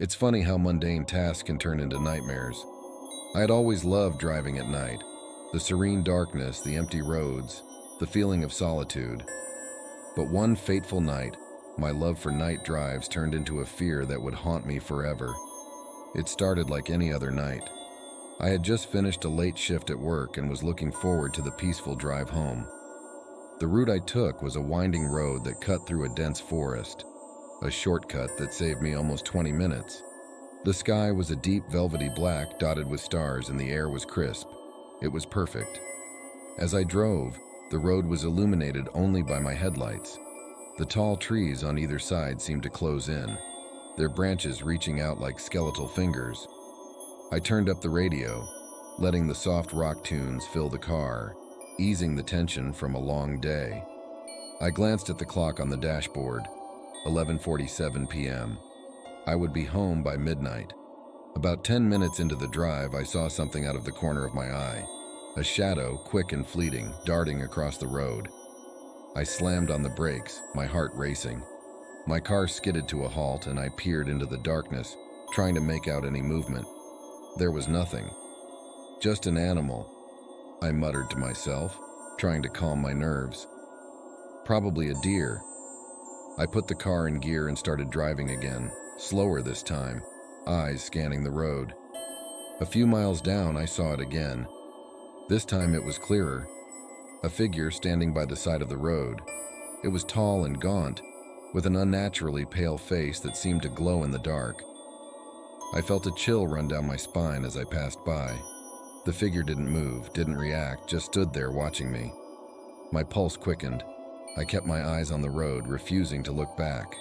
It's funny how mundane tasks can turn into nightmares. I had always loved driving at night. The serene darkness, the empty roads, the feeling of solitude. But one fateful night, my love for night drives turned into a fear that would haunt me forever. It started like any other night. I had just finished a late shift at work and was looking forward to the peaceful drive home. The route I took was a winding road that cut through a dense forest, a shortcut that saved me almost 20 minutes. The sky was a deep velvety black dotted with stars and the air was crisp. It was perfect. As I drove, the road was illuminated only by my headlights. The tall trees on either side seemed to close in, their branches reaching out like skeletal fingers. I turned up the radio, letting the soft rock tunes fill the car, easing the tension from a long day. I glanced at the clock on the dashboard, 11:47 p.m. I would be home by midnight. About 10 minutes into the drive, I saw something out of the corner of my eye, a shadow, quick and fleeting, darting across the road. I slammed on the brakes, my heart racing. My car skidded to a halt and I peered into the darkness, trying to make out any movement. There was nothing. Just an animal, I muttered to myself, trying to calm my nerves. Probably a deer. I put the car in gear and started driving again, slower this time, eyes scanning the road. A few miles down, I saw it again. This time it was clearer. A figure standing by the side of the road. It was tall and gaunt, with an unnaturally pale face that seemed to glow in the dark. I felt a chill run down my spine as I passed by. The figure didn't move, didn't react, just stood there watching me. My pulse quickened. I kept my eyes on the road, refusing to look back.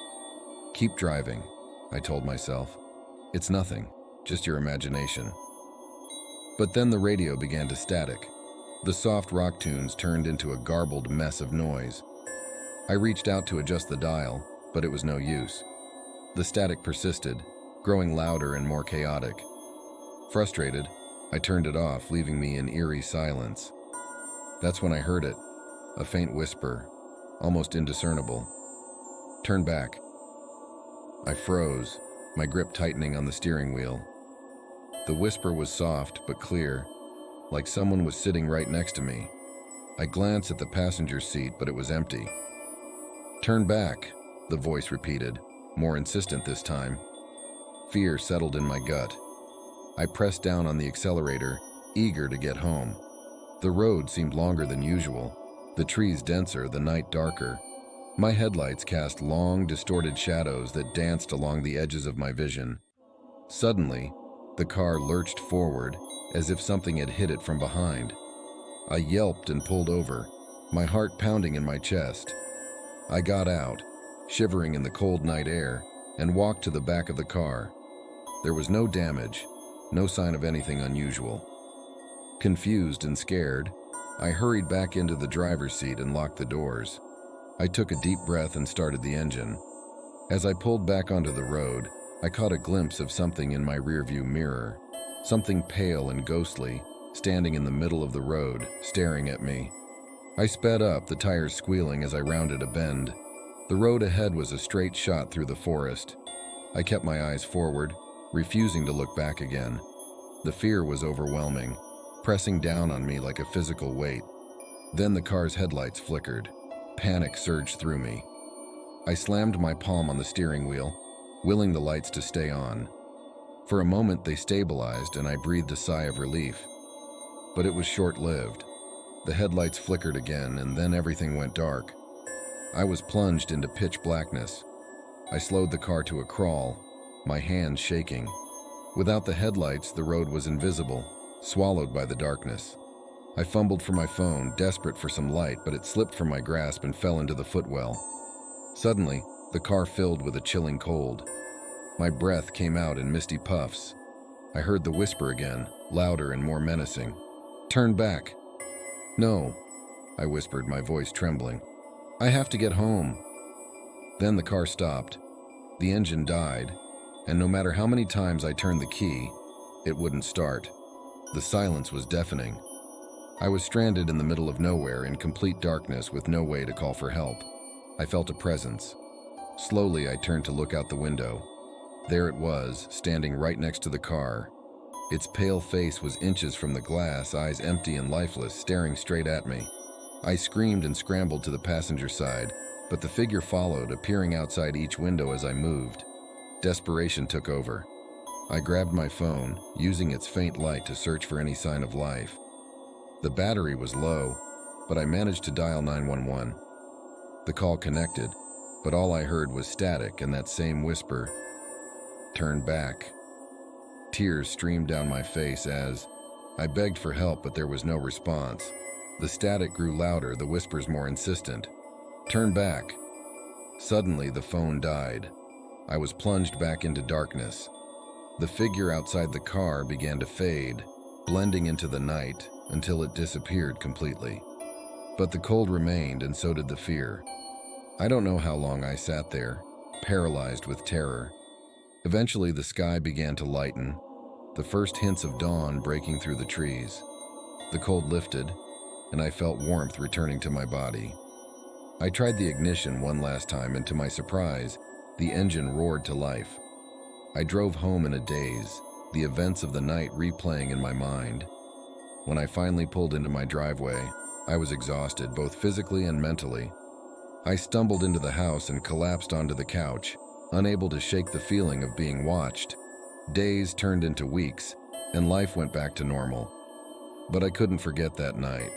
"Keep driving," I told myself. "It's nothing, just your imagination." But then the radio began to static. The soft rock tunes turned into a garbled mess of noise. I reached out to adjust the dial, but it was no use. The static persisted, growing louder and more chaotic. Frustrated, I turned it off, leaving me in eerie silence. That's when I heard it, a faint whisper, almost indiscernible. "Turn back." I froze, my grip tightening on the steering wheel. The whisper was soft but clear, like someone was sitting right next to me. I glanced at the passenger seat, but it was empty. "Turn back," the voice repeated, more insistent this time. Fear settled in my gut. I pressed down on the accelerator, eager to get home. The road seemed longer than usual, the trees denser, the night darker. My headlights cast long, distorted shadows that danced along the edges of my vision. Suddenly, the car lurched forward, as if something had hit it from behind. I yelped and pulled over, my heart pounding in my chest. I got out, shivering in the cold night air, and walked to the back of the car. There was no damage, no sign of anything unusual. Confused and scared, I hurried back into the driver's seat and locked the doors. I took a deep breath and started the engine. As I pulled back onto the road, I caught a glimpse of something in my rearview mirror, something pale and ghostly, standing in the middle of the road, staring at me. I sped up, the tires squealing as I rounded a bend. The road ahead was a straight shot through the forest. I kept my eyes forward, refusing to look back again. The fear was overwhelming, pressing down on me like a physical weight. Then the car's headlights flickered. Panic surged through me. I slammed my palm on the steering wheel, willing the lights to stay on. For a moment they stabilized and I breathed a sigh of relief. But it was short-lived. The headlights flickered again and then everything went dark. I was plunged into pitch blackness. I slowed the car to a crawl, my hands shaking. Without the headlights, the road was invisible, swallowed by the darkness. I fumbled for my phone, desperate for some light, but it slipped from my grasp and fell into the footwell. Suddenly, the car filled with a chilling cold. My breath came out in misty puffs. I heard the whisper again, louder and more menacing. "Turn back." "No," I whispered, my voice trembling. "I have to get home." Then the car stopped. The engine died, and no matter how many times I turned the key, it wouldn't start. The silence was deafening. I was stranded in the middle of nowhere in complete darkness with no way to call for help. I felt a presence. Slowly, I turned to look out the window. There it was, standing right next to the car. Its pale face was inches from the glass, eyes empty and lifeless, staring straight at me. I screamed and scrambled to the passenger side, but the figure followed, appearing outside each window as I moved. Desperation took over. I grabbed my phone, using its faint light to search for any sign of life. The battery was low, but I managed to dial 911. The call connected, but all I heard was static and that same whisper, "Turn back." Tears streamed down my face as I begged for help, but there was no response. The static grew louder, the whispers more insistent. "Turn back." Suddenly, the phone died. I was plunged back into darkness. The figure outside the car began to fade, blending into the night until it disappeared completely. But the cold remained, and so did the fear. I don't know how long I sat there, paralyzed with terror. Eventually, the sky began to lighten, the first hints of dawn breaking through the trees. The cold lifted, and I felt warmth returning to my body. I tried the ignition one last time, and to my surprise, the engine roared to life. I drove home in a daze, the events of the night replaying in my mind. When I finally pulled into my driveway, I was exhausted, both physically and mentally. I stumbled into the house and collapsed onto the couch, unable to shake the feeling of being watched. Days turned into weeks, and life went back to normal. But I couldn't forget that night.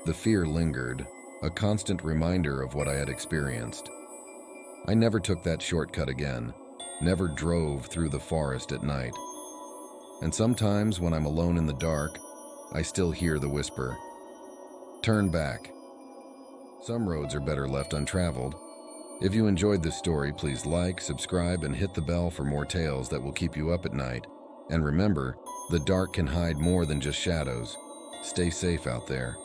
The fear lingered, a constant reminder of what I had experienced. I never took that shortcut again, never drove through the forest at night. And sometimes when I'm alone in the dark, I still hear the whisper, "Turn back." Some roads are better left untraveled. If you enjoyed this story, please like, subscribe, and hit the bell for more tales that will keep you up at night. And remember, the dark can hide more than just shadows. Stay safe out there.